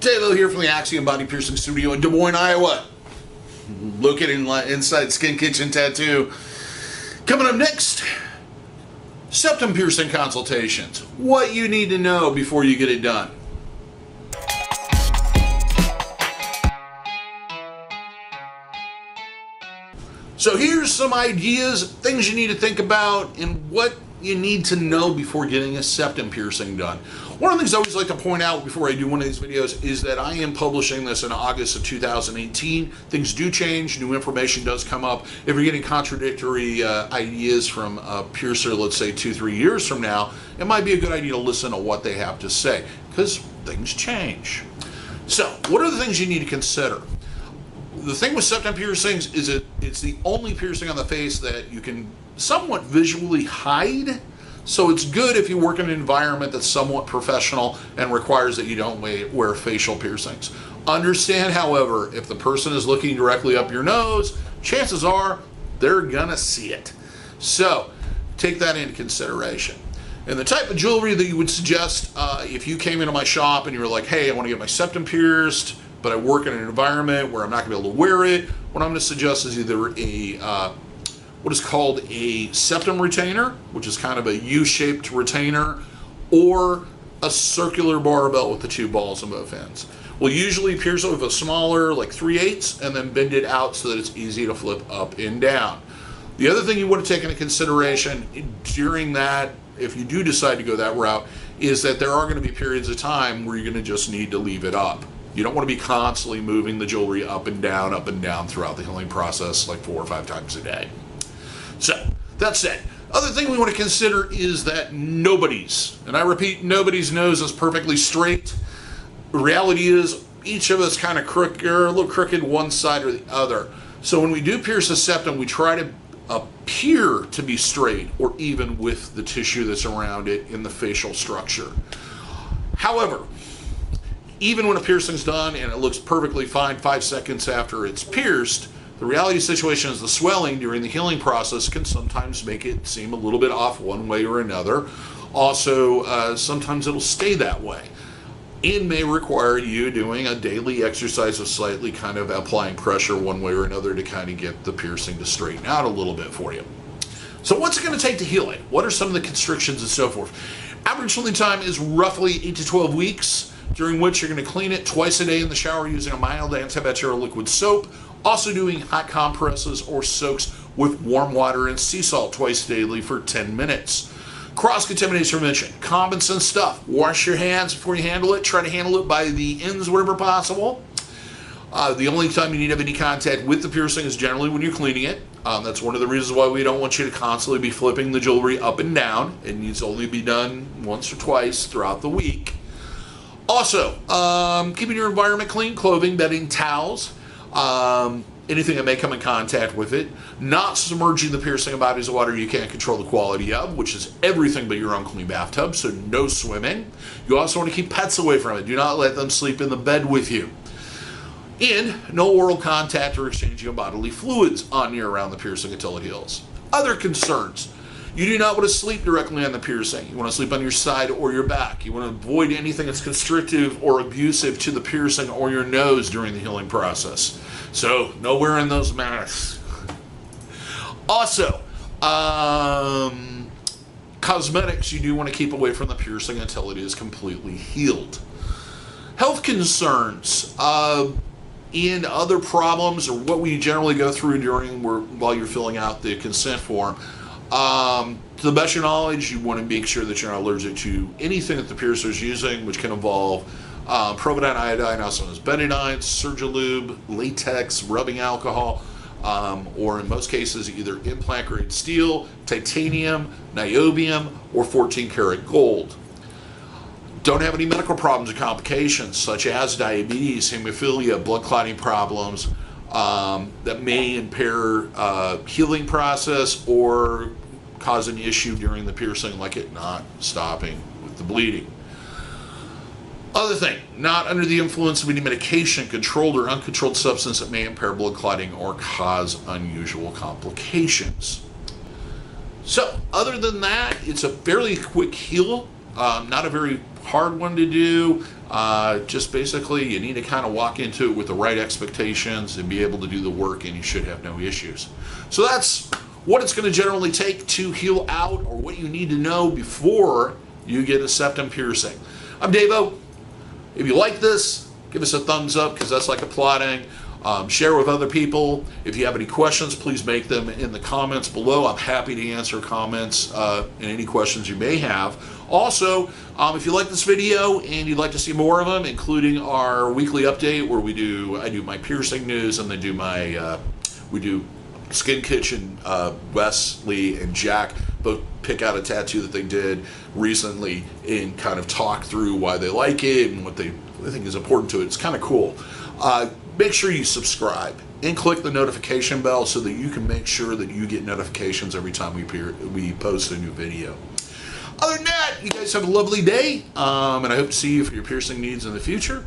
DaVo here from the Axiom Body Piercing Studio in Des Moines, Iowa. Located inside Skin Kitchen Tattoo. Coming up next, septum piercing consultations. What you need to know before you get it done. So here's some ideas, things you need to think about, and what you need to know before getting a septum piercing done. One of the things I always like to point out before I do one of these videos is that I am publishing this in August of 2018. Things do change, new information does come up. If you're getting contradictory ideas from a piercer, let's say 2-3 years from now, it might be a good idea to listen to what they have to say, because things change. So, what are the things you need to consider? The thing with septum piercings is it's the only piercing on the face that you can somewhat visually hide. So it's good if you work in an environment that's somewhat professional and requires that you don't wear facial piercings. Understand, however, if the person is looking directly up your nose, chances are they're gonna see it. So take that into consideration. And the type of jewelry that you would suggest if you came into my shop and you were like, hey, I want to get my septum pierced, but I work in an environment where I'm not going to be able to wear it, what I'm going to suggest is either a what is called a septum retainer, which is kind of a U-shaped retainer, or a circular barbell with the two balls on both ends. We'll usually pierce it with a smaller, like 3/8, and then bend it out so that it's easy to flip up and down. The other thing you want to take into consideration during that, if you do decide to go that route, is that there are going to be periods of time where you're going to just need to leave it up. You don't want to be constantly moving the jewelry up and down throughout the healing process like 4 or 5 times a day. So, that said, other thing we want to consider is that nobody's, and I repeat, nobody's nose is perfectly straight. The reality is each of us kind of crooked, or a little crooked one side or the other. So when we do pierce a septum, we try to appear to be straight or even with the tissue that's around it in the facial structure. However, even when a piercing's done and it looks perfectly fine 5 seconds after it's pierced, the reality situation is the swelling during the healing process can sometimes make it seem a little bit off one way or another. Also, sometimes it'll stay that way. It may require you doing a daily exercise of slightly kind of applying pressure one way or another to kind of get the piercing to straighten out a little bit for you. So what's it going to take to heal it? What are some of the constrictions and so forth? Average healing time is roughly 8 to 12 weeks, during which you're going to clean it twice a day in the shower using a mild antibacterial liquid soap, also doing hot compresses or soaks with warm water and sea salt twice daily for 10 minutes. Cross-contamination prevention, common sense stuff. Wash your hands before you handle it. Try to handle it by the ends wherever possible. The only time you need to have any contact with the piercing is generally when you're cleaning it. That's one of the reasons why we don't want you to constantly be flipping the jewelry up and down. It needs to only be done once or twice throughout the week. Also, keeping your environment clean, clothing, bedding, towels, anything that may come in contact with it. Not submerging the piercing in bodies of water you can't control the quality of, which is everything but your own clean bathtub, so no swimming. You also want to keep pets away from it. Do not let them sleep in the bed with you. And no oral contact or exchanging of bodily fluids on or around the piercing until it heals. Other concerns. You do not want to sleep directly on the piercing. You want to sleep on your side or your back. You want to avoid anything that's constrictive or abusive to the piercing or your nose during the healing process. So, no wearing those masks. Also, cosmetics you do want to keep away from the piercing until it is completely healed. Health concerns and other problems, or what we generally go through while you're filling out the consent form. To the best of your knowledge, you want to make sure that you're not allergic to anything that the piercer is using, which can involve providine iodine, also known as betadine, Surgilube, latex, rubbing alcohol, or in most cases either implant grade steel, titanium, niobium, or 14 karat gold. Don't have any medical problems or complications such as diabetes, hemophilia, blood clotting problems that may impair healing process or cause an issue during the piercing, like it not stopping with the bleeding. Other thing, not under the influence of any medication, controlled or uncontrolled substance that may impair blood clotting or cause unusual complications. So, other than that, it's a fairly quick heal. Not a very hard one to do. Just basically, you need to kind of walk into it with the right expectations and be able to do the work, and you should have no issues. So that's what it's going to generally take to heal out, or what you need to know before you get a septum piercing. I'm DaVo. If you like this, give us a thumbs up, because that's like applauding. Share with other people. If you have any questions, please make them in the comments below. I'm happy to answer comments and any questions you may have. Also, if you like this video and you'd like to see more of them, including our weekly update where I do my piercing news, and then we do Skin Kitchen. Wesley and Jack both pick out a tattoo that they did recently and kind of talk through why they like it and what they think is important to it. It's kind of cool. Make sure you subscribe and click the notification bell so that you can make sure that you get notifications every time we post a new video. Other than that, you guys have a lovely day, and I hope to see you for your piercing needs in the future.